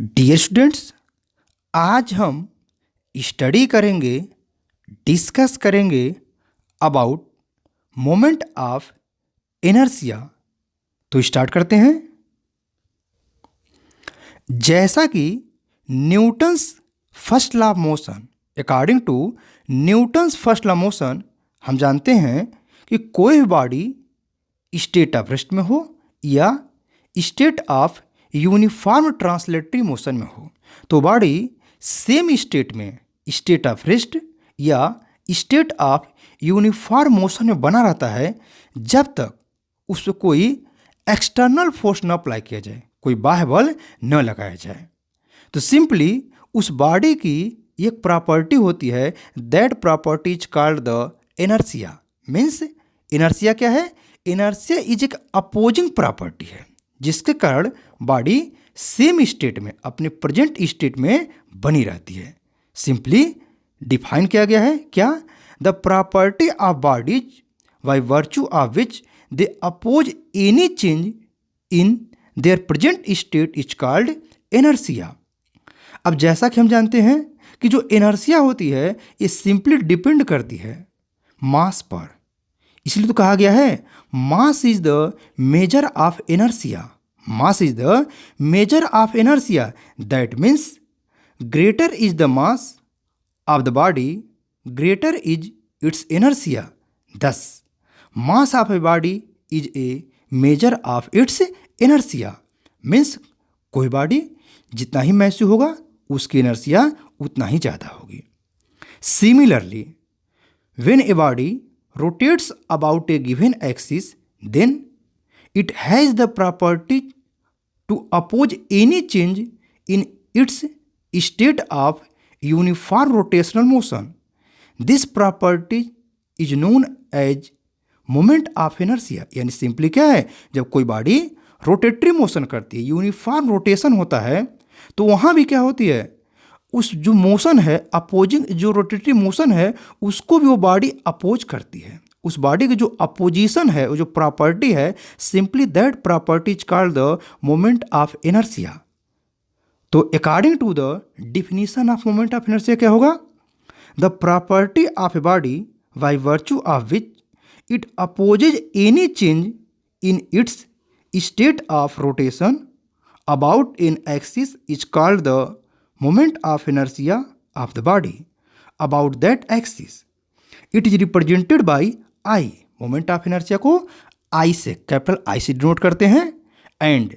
Dear students, आज हम study करेंगे, डिस्कस करेंगे अबाउट मोमेंट ऑफ इनर्शिया। तो स्टार्ट करते हैं। जैसा कि Newton's first law of motion, according to Newton's first law of motion, हम जानते हैं कि कोई भी बॉडी स्टेट ऑफ रेस्ट में हो या state of uniform translatory motion में हो, तो बॉडी सेम स्टेट में स्टेट ऑफ रेस्ट या स्टेट ऑफ यूनिफॉर्म मोशन में बना रहता है जब तक उस पर कोई एक्सटर्नल फोर्स न अप्लाई किया जाए, कोई बाह्य बल न लगाया जाए। तो सिंपली उस बॉडी की एक प्रॉपर्टी होती है, that property is called the inertia. Means inertia क्या है? इनर्शिया इज एक अपोजिंग प्रॉपर्टी है जिसके कारण बॉडी सेम स्टेट में, अपने प्रेजेंट स्टेट में बनी रहती है। सिंपली डिफाइन किया गया है क्या? The property of bodies by virtue of which they oppose any change in their present state is called inertia. अब जैसा कि हम जानते हैं कि जो इनर्शिया होती है ये सिंपली डिपेंड करती है मास पर, इसलिए तो कहा गया है mass is the measure of inertia. Mass is the measure of inertia, that means greater is the mass of the body, greater is it's inertia. thus mass of a body is a measure of its inertia. Means कोई body जितना ही massive होगा उसकी inertia उतना ही ज़्यादा होगी। Similarly when a body rotates about a given axis, then it has the property to oppose any change in its state of uniform rotational motion. This property is known as moment of inertia। यानी simply क्या है, जब कोई body rotatory motion करती है, uniform rotation होता है, तो वहाँ भी क्या होती है, उस जो मोशन है अपोजिंग, जो रोटेटरी मोशन है उसको भी वो बॉडी अपोज करती है। उस बॉडी की जो अपोजिशन है, वो जो प्रॉपर्टी है, simply that property is called the moment of inertia. तो according to the definition of moment of inertia क्या होगा? The property of a body by virtue of which it opposes any change in its state of rotation about an axis is called the moment of inertia of the body about that axis. It is represented by I। moment of inertia को I से, capital I से denote करते हैं। And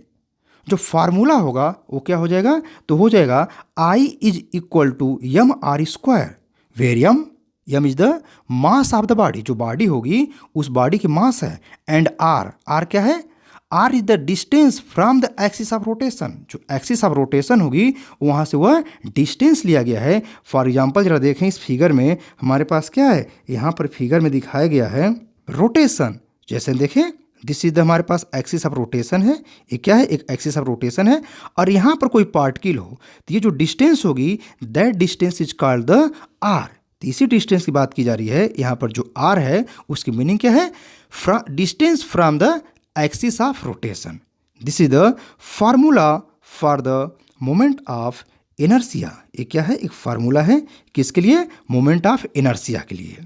जो formula होगा वो क्या हो जाएगा? तो हो जाएगा I is equal to M R square, where M is the mass of the body. जो बॉडी होगी उस बॉडी की मास है। एंड आर क्या है? R is the distance from the axis of rotation. जो एक्सिस ऑफ रोटेशन होगी वहाँ से वह डिस्टेंस लिया गया है। फॉर एग्जांपल जरा देखें इस फिगर में हमारे पास क्या है, यहाँ पर फिगर में दिखाया गया है रोटेशन। जैसे देखें दिस इज द हमारे पास एक्सिस ऑफ रोटेशन है, ये क्या है, एक एक्सिस ऑफ रोटेशन है। और यहाँ पर कोई पार्टिकल हो तो ये जो डिस्टेंस होगी that distance is called the R. तो इसी डिस्टेंस की बात की जा रही है। यहाँ पर जो आर है उसकी मीनिंग क्या है? Distance from the axis of rotation। This is the formula for the moment of inertia। ये क्या है? एक फार्मूला है किसके लिए? मोमेंट ऑफ इनर्शिया के लिए।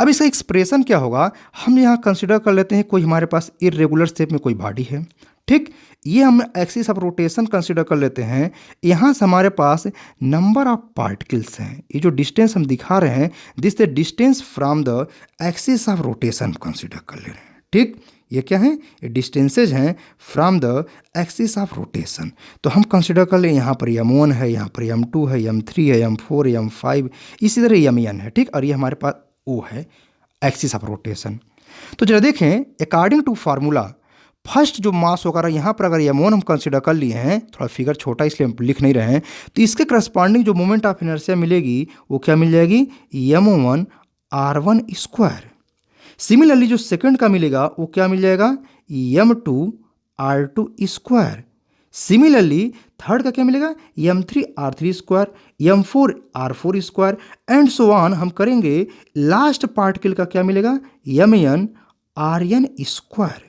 अब इसका एक्सप्रेशन क्या होगा? हम यहाँ कंसिडर कर लेते हैं कोई हमारे पास इरेगुलर शेप में कोई बॉडी है, ठीक। ये हम एक्सिस ऑफ रोटेशन कंसिडर कर लेते हैं। यहाँ से हमारे पास नंबर ऑफ पार्टिकल्स हैं। ये जो डिस्टेंस हम दिखा रहे हैं this the distance from the axis of rotation consider कर ले रहे हैं, ठीक। ये क्या है? ये डिस्टेंसेज हैं from the axis of rotation. तो हम कंसिडर कर लें यहाँ पर m1 है, यहाँ पर m2 है, m3 है, m4 है, m5, इसी तरह mn है, ठीक। और ये हमारे पास O है, एक्सिस ऑफ रोटेशन। तो जरा देखें अकॉर्डिंग टू फार्मूला फर्स्ट जो मास होगा, यहाँ पर अगर m1 हम कंसिडर कर लिए हैं, थोड़ा फिगर छोटा इसलिए हम लिख नहीं रहे हैं, तो इसके करस्पॉन्डिंग जो मोमेंट ऑफ इनर्शिया मिलेगी वो क्या मिल जाएगी? m1 r1 square. सिमिलरली जो सेकंड का मिलेगा वो क्या मिल जाएगा? m2 r2 square. Similarly third का क्या मिलेगा? m3 r3 square, m4 r4 square and so on. हम करेंगे लास्ट पार्टिकल का क्या मिलेगा? mn rn स्क्वायर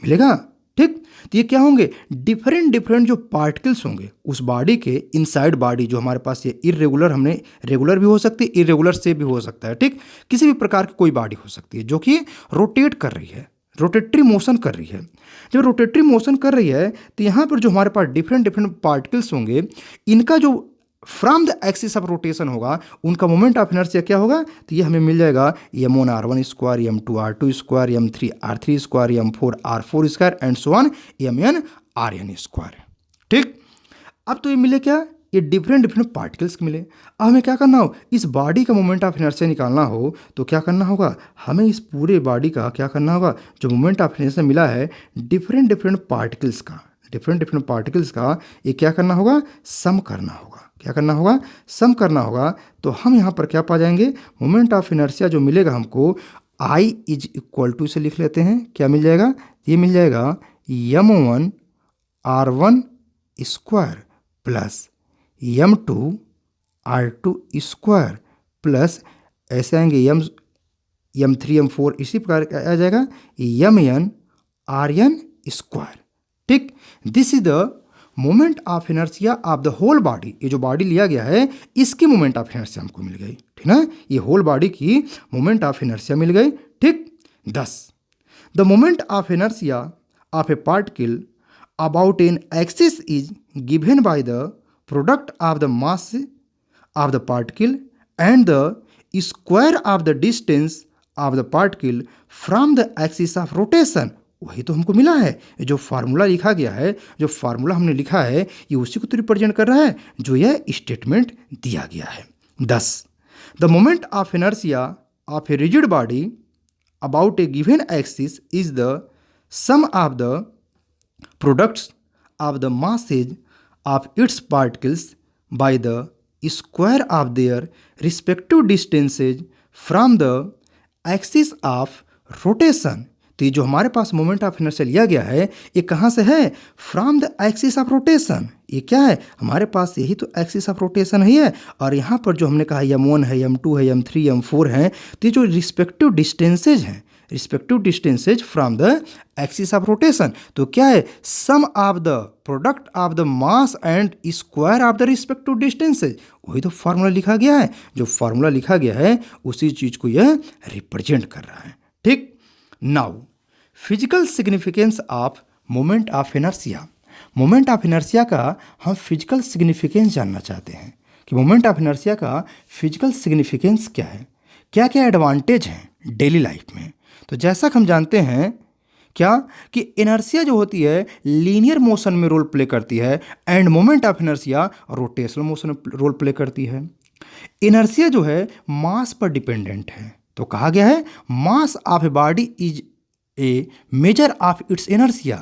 मिलेगा, ठीक। तो ये क्या होंगे, डिफरेंट डिफरेंट जो पार्टिकल्स होंगे उस बॉडी के इनसाइड बॉडी, जो हमारे पास ये इरेगुलर, हमने रेगुलर भी हो सकती है, इरेगुलर से भी हो सकता है, ठीक। किसी भी प्रकार की कोई बॉडी हो सकती है जो कि रोटेट कर रही है, रोटेटरी मोशन कर रही है। जब रोटेटरी मोशन कर रही है तो यहाँ पर जो हमारे पास डिफरेंट डिफरेंट पार्टिकल्स होंगे, इनका जो from the axis of rotation होगा, उनका मोमेंट ऑफ इनर्शिया क्या होगा, तो ये हमें मिल जाएगा m1r1 square, m2r2 square, m3r3 square, m4r4 square and so on mn square, ठीक। अब तो ये मिले क्या, ये डिफरेंट डिफरेंट पार्टिकल्स मिले। अब हमें क्या करना हो, इस बॉडी का मोमेंट ऑफ इनर्शिया निकालना हो तो क्या करना होगा, हमें इस पूरे बॉडी का क्या करना होगा, जो मोमेंट ऑफ इनर्शिया मिला है डिफरेंट डिफरेंट पार्टिकल्स का, डिफरेंट डिफरेंट पार्टिकल्स का, ये क्या करना होगा, सम करना होगा। क्या करना होगा, सम करना होगा। तो हम यहाँ पर क्या पा जाएंगे, मोमेंट ऑफ इनर्शिया जो मिलेगा हमको, I इज इक्वल टू, से लिख लेते हैं, क्या मिल जाएगा, ये मिल जाएगा m1r1 square plus m2r2 square plus ऐसे आएंगे m3 m4, इसी प्रकार आ जाएगा mn स्क्वायर, ठीक। This is the moment of inertia of the whole body. ये जो बॉडी लिया गया है इसकी मोमेंट ऑफ इनर्शिया हमको मिल गई, ठीक ना, ये होल बॉडी की मोमेंट ऑफ इनर्शिया मिल गई, ठीक। 10 the moment of inertia of A particle about an axis is given by the product of the mass of the particle and the square of the distance of the particle from the axis of rotation. वही तो हमको मिला है, जो formula लिखा गया है, जो फार्मूला हमने लिखा है, ये उसी को तो रिप्रेजेंट कर रहा है जो यह स्टेटमेंट दिया गया है। 10 the moment of inertia of a rigid body about a given axis is the sum of the products of the masses of its particles by the square of their respective distances from the axis of rotation. तो ये जो हमारे पास moment of inertia लिया गया है, ये कहाँ से है, from the axis of rotation. ये क्या है, हमारे पास यही तो एक्सिस ऑफ रोटेशन ही है। और यहाँ पर जो हमने कहा m1 है, m2 है, m3 m4 है, तो ये जो रिस्पेक्टिव डिस्टेंसेज हैं, respective distances from the axis of rotation, तो क्या है, sum of the product of the mass and square of the respective distances. वही तो फार्मूला लिखा गया है, जो फार्मूला लिखा गया है उसी चीज़ को यह रिप्रेजेंट कर रहा है, ठीक। Now physical significance of moment of inertia. Moment of inertia का हम फिजिकल सिग्निफिकेंस जानना चाहते हैं कि मोमेंट ऑफ इनर्शिया का फिजिकल सिग्निफिकेंस क्या है, क्या क्या एडवांटेज हैं डेली लाइफ में। तो जैसा कि हम जानते हैं क्या कि इनर्शिया जो होती है लीनियर मोशन में रोल प्ले करती है end moment of inertia rotational motion में रोल प्ले करती है। इनर्शिया जो है मास पर डिपेंडेंट है, तो कहा गया है mass of a body is a measure of its inertia.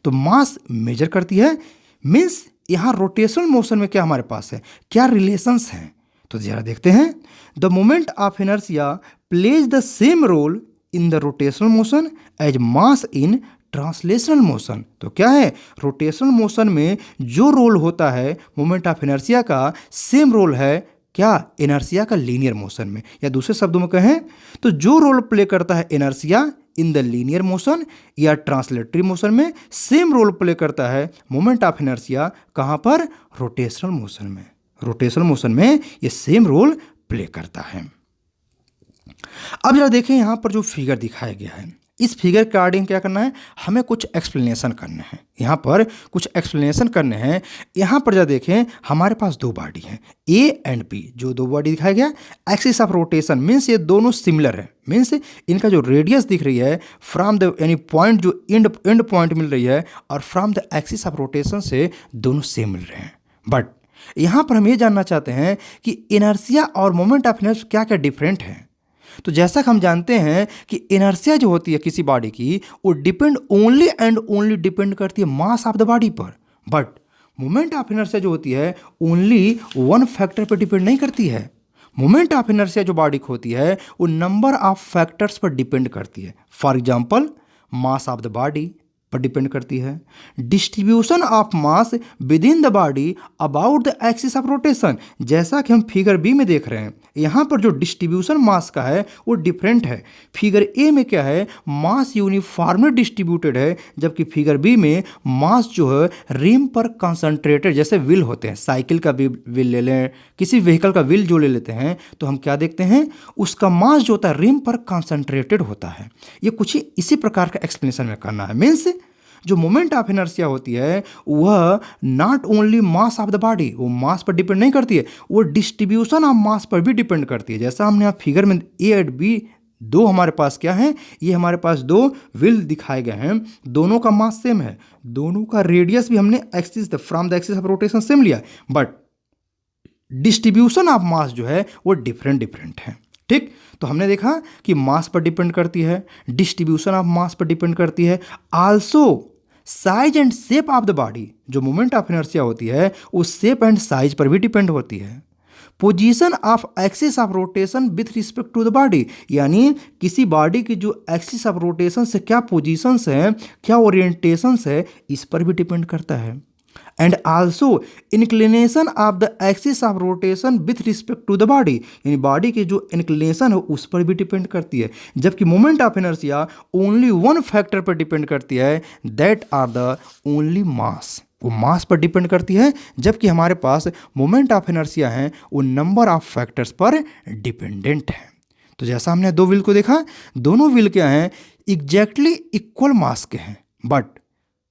तो मास मेजर करती है, मीन्स यहाँ रोटेशनल मोशन में क्या हमारे पास है, क्या रिलेशंस हैं। तो जरा देखते हैं, the moment of inertia plays the same role in the rotational motion as mass in translational motion. तो क्या है, रोटेशनल मोशन में जो रोल होता है मोमेंट ऑफ इनर्शिया का, सेम रोल है क्या, इनर्शिया का लीनियर मोशन में। या दूसरे शब्दों में कहें तो जो रोल प्ले करता है inertia in the linear motion या ट्रांसलेटरी मोशन में, सेम रोल प्ले करता है मोमेंट ऑफ इनर्शिया कहाँ पर, रोटेशनल मोशन में। रोटेशनल मोशन में ये सेम रोल प्ले करता है। अब जरा देखें यहाँ पर जो फिगर दिखाया गया है, इस फिगर के अकॉर्डिंग क्या करना है, हमें कुछ एक्सप्लेनेशन करने हैं। यहाँ पर कुछ एक्सप्लेनेशन करने हैं। यहाँ पर जरा देखें, हमारे पास दो बॉडी हैं ए एंड बी। जो दो बॉडी दिखाया गया, एक्सिस ऑफ रोटेशन मीन्स ये दोनों सिमिलर है, मीन्स इनका जो रेडियस दिख रही है फ्रॉम द यानी पॉइंट जो एंड पॉइंट मिल रही है और from the axis of rotation से दोनों सेम मिल रहे हैं। बट यहाँ पर हम ये जानना चाहते हैं कि इनर्शिया और मोमेंट ऑफ इनर्शिया क्या क्या डिफरेंट है। तो जैसा कि हम जानते हैं कि इनर्शिया जो होती है किसी बॉडी की, वो depend only and only depend करती है मास ऑफ द बॉडी पर। बट मोमेंट ऑफ इनर्शिया जो होती है ओनली वन फैक्टर पर डिपेंड नहीं करती है। मोमेंट ऑफ इनर्शिया जो बॉडी की होती है वो नंबर ऑफ फैक्टर्स पर डिपेंड करती है। For example mass of the body, पर डिपेंड करती है। Distribution of mass with in the body about the axis of rotation, जैसा कि हम फिगर बी में देख रहे हैं, यहाँ पर जो डिस्ट्रीब्यूशन मास का है वो डिफरेंट है। फिगर ए में क्या है, मास यूनिफॉर्मली डिस्ट्रीब्यूटेड है, जबकि फिगर बी में मास जो है रिम पर कंसंट्रेटेड, जैसे व्हील होते हैं, साइकिल का व्हील ले लें, किसी व्हीकल का व्हील जो ले लेते हैं, तो हम क्या देखते हैं, उसका मास जो होता है रिम पर कंसंट्रेटेड होता है। ये कुछ ही इसी प्रकार का एक्सप्लेनेशन में करना है। मीन्स जो मोमेंट ऑफ इनर्शिया होती है वह not only mass of the body, वो मास पर डिपेंड नहीं करती है, वो डिस्ट्रीब्यूशन ऑफ मास पर भी डिपेंड करती है। जैसा हमने यहाँ फिगर में ए एंड बी दो हमारे पास क्या है, ये हमारे पास दो व्हील दिखाए गए हैं, दोनों का मास सेम है, दोनों का रेडियस भी हमने axis from the axis of rotation same लिया, बट डिस्ट्रीब्यूशन ऑफ मास जो है वो डिफरेंट है। ठीक, तो हमने देखा कि मास पर डिपेंड करती है, डिस्ट्रीब्यूशन ऑफ मास पर डिपेंड करती है, also size and shape of the body, जो मोमेंट ऑफ इनर्शिया होती है वो शेप एंड साइज पर भी डिपेंड होती है। Position of axis of rotation with respect to the body, यानी किसी बॉडी की जो एक्सिस ऑफ रोटेशन से क्या पोजीशंस है, क्या ओरिएंटेशंस है, इस पर भी डिपेंड करता है। And also inclination of the axis of rotation with respect to the body, यानी बॉडी की जो इंक्लिनेशन है उस पर भी डिपेंड करती है। जबकि moment of inertia only one factor पर डिपेंड करती है, दैट आर द ओनली मास, वो मास पर डिपेंड करती है। जबकि हमारे पास मोमेंट ऑफ इनर्शिया है वो नंबर ऑफ फैक्टर्स पर डिपेंडेंट है। तो जैसा हमने दो व्हील को देखा, दोनों व्हील क्या हैं, एग्जैक्टली इक्वल मास के हैं, बट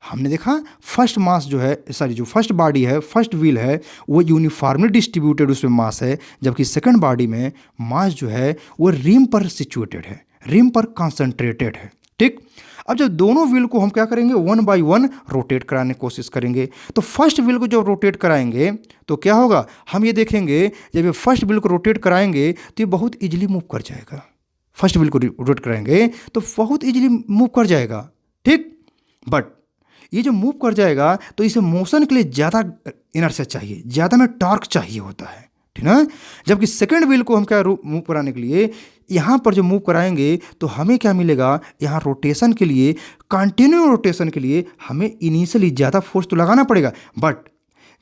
हमने देखा फर्स्ट मास जो है, सॉरी जो फर्स्ट बॉडी है, फर्स्ट व्हील है, वो यूनिफॉर्मली डिस्ट्रीब्यूटेड उसमें मास है, जबकि सेकंड बॉडी में मास जो है वो रिम पर सिचुएटेड है, रिम पर कंसंट्रेटेड है। ठीक, अब जब दोनों व्हील को हम क्या करेंगे, वन बाय वन रोटेट कराने की कोशिश करेंगे। तो फर्स्ट व्हील को जब रोटेट कराएंगे तो क्या होगा, हम ये देखेंगे जब ये फर्स्ट व्हील को रोटेट कराएंगे तो ये बहुत ईजिली मूव कर जाएगा। फर्स्ट व्हील को रोटेट कराएंगे तो बहुत ईजिली मूव कर जाएगा। ठीक, बट ये जो मूव कर जाएगा तो इसे मोशन के लिए ज़्यादा इनर्शिया चाहिए, ज़्यादा में टॉर्क चाहिए होता है, ठीक ना। जबकि सेकंड व्हील को हम क्या मूव कराने के लिए, यहाँ पर जो मूव कराएंगे तो हमें क्या मिलेगा, यहाँ रोटेशन के लिए, कंटिन्यू रोटेशन के लिए हमें इनिशियली ज़्यादा फोर्स तो लगाना पड़ेगा, बट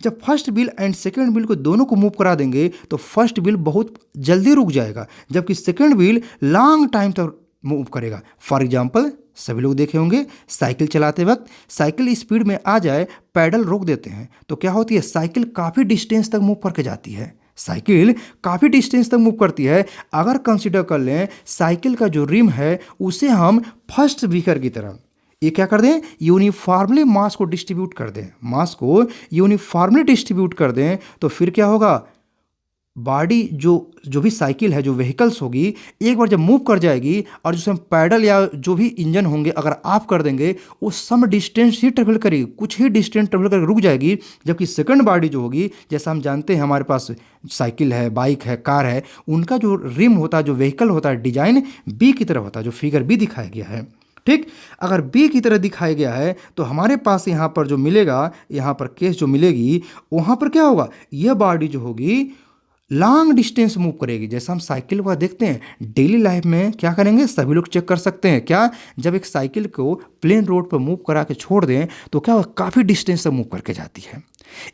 जब first wheel and second wheel को दोनों को मूव करा देंगे तो फर्स्ट व्हील बहुत जल्दी रुक जाएगा, जबकि सेकंड व्हील लॉन्ग टाइम तक मूव करेगा। फॉर एग्जाम्पल सभी लोग देखे होंगे, साइकिल चलाते वक्त साइकिल स्पीड में आ जाए, पैडल रोक देते हैं तो क्या होती है, साइकिल काफ़ी डिस्टेंस तक मूव करके जाती है, साइकिल काफ़ी डिस्टेंस तक मूव करती है। अगर कंसिडर कर लें साइकिल का जो रिम है उसे हम फर्स्ट व्हीकल की तरह ये क्या कर दें, यूनिफॉर्मली मास को डिस्ट्रीब्यूट कर दें, मास को यूनिफॉर्मली डिस्ट्रीब्यूट कर दें, तो फिर क्या होगा, बॉडी जो भी साइकिल है, जो व्हीकल्स होगी, एक बार जब मूव कर जाएगी और जो हम पैडल या जो भी इंजन होंगे अगर ऑफ कर देंगे, वो सम डिस्टेंस ही ट्रेवल करेगी, कुछ ही डिस्टेंस ट्रेवल करके रुक जाएगी। जबकि सेकंड बॉडी जो होगी, जैसा हम जानते हैं हमारे पास साइकिल है, बाइक है, कार है, उनका जो रिम होता है, जो व्हीकल होता है, डिजाइन बी की तरह होता है, जो फिगर बी दिखाया गया है। ठीक, अगर बी की तरह दिखाया गया है तो हमारे पास यहाँ पर जो मिलेगा, यहाँ पर केस जो मिलेगी, वहाँ पर क्या होगा, यह बॉडी जो होगी लॉन्ग डिस्टेंस मूव करेगी। जैसा हम साइकिल को देखते हैं डेली लाइफ में, क्या करेंगे, सभी लोग चेक कर सकते हैं, क्या जब एक साइकिल को प्लेन रोड पर मूव करा के छोड़ दें तो क्या काफ़ी डिस्टेंस तक मूव करके जाती है।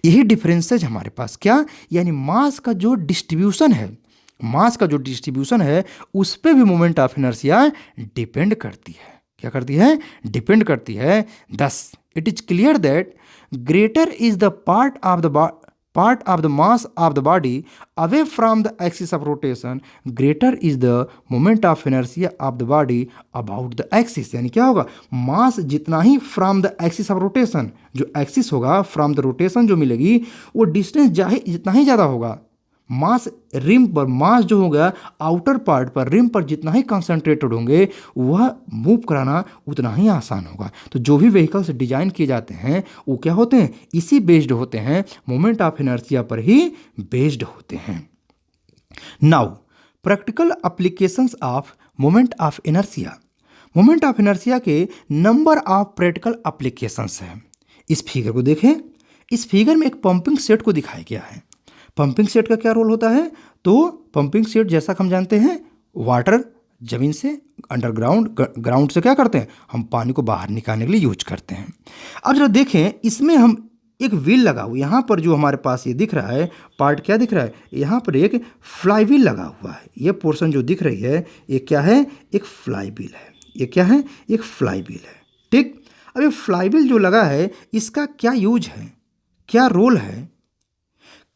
यही डिफरेंसेज हमारे पास, क्या यानी मास का जो डिस्ट्रीब्यूशन है, मास का जो डिस्ट्रीब्यूशन है उस पर भी मोमेंट ऑफ इनर्शिया डिपेंड करती है। क्या करती है, डिपेंड करती है। Thus it is clear that greater is the part of the mass of the body away from the axis of rotation, greater is the moment of inertia of the body about the axis। यानी क्या होगा, mass जितना ही from the axis of rotation, जो axis होगा from the rotation जो मिलेगी, वो डिस्टेंस जितना ही ज़्यादा होगा, मास रिम पर, मास जो होगा आउटर पार्ट पर, रिम पर जितना ही कंसंट्रेटेड होंगे वह मूव कराना उतना ही आसान होगा। तो जो भी व्हीकल्स डिजाइन किए जाते हैं वो क्या होते हैं, इसी बेस्ड होते हैं, मोमेंट ऑफ इनर्शिया पर ही बेस्ड होते हैं। Now practical applications of moment of inertia. Moment of inertia के नंबर ऑफ प्रैक्टिकल एप्लीकेशंस हैं। इस फिगर को देखें, इस फिगर में एक पंपिंग सेट को दिखाया गया है। पंपिंग सेट का क्या रोल होता है, तो पंपिंग सेट जैसा हम जानते हैं वाटर ज़मीन से अंडरग्राउंड ग्राउंड से क्या करते हैं, हम पानी को बाहर निकालने के लिए यूज करते हैं। अब जरा देखें, इसमें हम एक व्हील लगा हुआ, यहाँ पर जो हमारे पास ये दिख रहा है पार्ट, क्या दिख रहा है, यहाँ पर एक फ्लाई व्हील लगा हुआ है। ये पोर्शन जो दिख रही है ये क्या है, एक फ्लाई व्हील है। ये क्या है, एक फ्लाई व्हील है। ठीक, अब ये फ्लाई व्हील जो लगा है इसका क्या यूज है, क्या रोल है,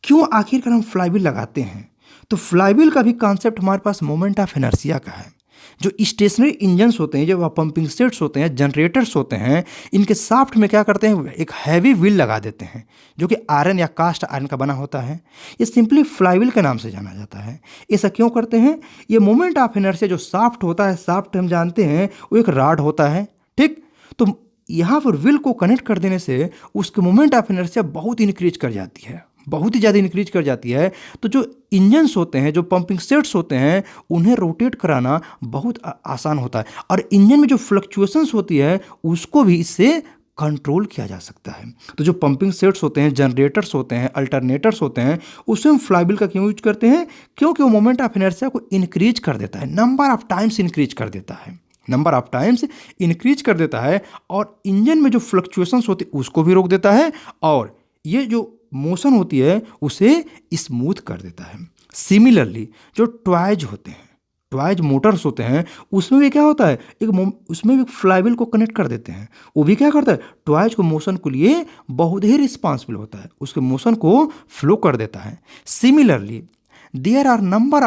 क्यों आखिरकार हम फ्लाईव्हील लगाते हैं? तो फ्लाईव्हील का भी कॉन्सेप्ट हमारे पास मोमेंट ऑफ इनर्शिया का है। जो स्टेशनरी इंजन्स होते हैं, जो पंपिंग सेट्स होते हैं, जनरेटर्स होते हैं, इनके शाफ्ट में क्या करते हैं, एक हैवी व्हील लगा देते हैं जो कि आयरन या कास्ट आयरन का बना होता है। ये सिंपली फ्लाईव्हील के नाम से जाना जाता है। ऐसा क्यों करते हैं? ये मोमेंट ऑफ इनर्शिया जो शाफ्ट होता है, शाफ्ट हम जानते हैं वो एक रॉड होता है। ठीक, तो यहाँ पर व्हील को कनेक्ट कर देने से उसके मोमेंट ऑफ इनर्शिया बहुत इंक्रीज कर जाती है, बहुत ही ज़्यादा इंक्रीज कर जाती है। तो जो इंजन्स होते हैं, जो पंपिंग सेट्स होते हैं, उन्हें रोटेट कराना बहुत आसान होता है और इंजन में जो फ्लक्चुएशंस होती है उसको भी इससे कंट्रोल किया जा सकता है। तो जो पंपिंग सेट्स होते हैं, जनरेटर्स होते हैं, अल्टरनेटर्स होते हैं, उसमें हम फ्लाईव्हील का क्यों यूज करते हैं? क्योंकि वो मोमेंट ऑफ इनर्शिया को इंक्रीज कर देता है, नंबर ऑफ टाइम्स इंक्रीज कर देता है, नंबर ऑफ टाइम्स इंक्रीज कर देता है और इंजन में जो फ्लक्चुएशंस होती है उसको भी रोक देता है और ये जो मोशन होती है उसे स्मूथ कर देता है। सिमिलरली जो टॉयज होते हैं, टॉयज मोटर्स होते हैं, उसमें भी क्या होता है, उसमें भी फ्लाईव्हील को कनेक्ट कर देते हैं। वो भी क्या करता है, टॉयज को मोशन के लिए बहुत ही रिस्पॉन्सिबल होता है, उसके मोशन को फ्लो कर देता है। Similarly there are number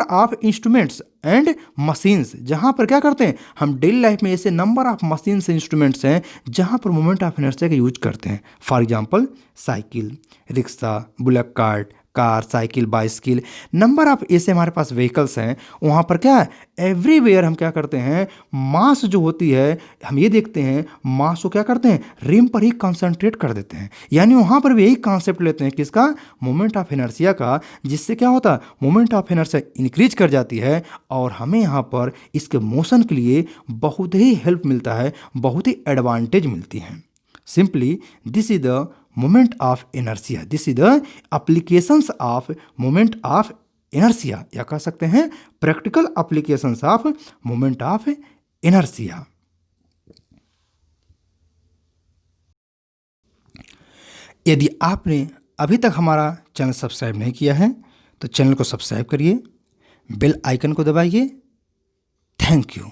of instruments and machines, जहाँ पर क्या करते हैं हम डेली लाइफ में, ऐसे नंबर ऑफ मशीन्स इंस्ट्रूमेंट्स हैं जहाँ पर मोमेंट ऑफ इनर्शिया का यूज करते हैं। For example cycle, rickshaw, bullet cart, car, cycle, bicycle, number of ऐसे हमारे पास व्हीकल्स हैं। वहाँ पर क्या है, एवरीवेयर हम क्या करते हैं, मास जो होती है, हम ये देखते हैं मास को क्या करते हैं, रिम पर ही कंसंट्रेट कर देते हैं। यानी वहाँ पर भी यही कॉन्सेप्ट लेते हैं किसका, मोमेंट ऑफ इनर्शिया का, जिससे क्या होता है, मोमेंट ऑफ इनर्शिया इंक्रीज कर जाती है और हमें यहाँ पर इसके मोशन के लिए बहुत ही हेल्प मिलता है, बहुत ही एडवांटेज मिलती है। Simply this is the moment of inertia, this is the applications of moment of inertia, या कह सकते हैं practical applications of moment of inertia. यदि आपने अभी तक हमारा चैनल सब्सक्राइब नहीं किया है तो चैनल को सब्सक्राइब करिए, बेल आइकन को दबाइए। Thank you.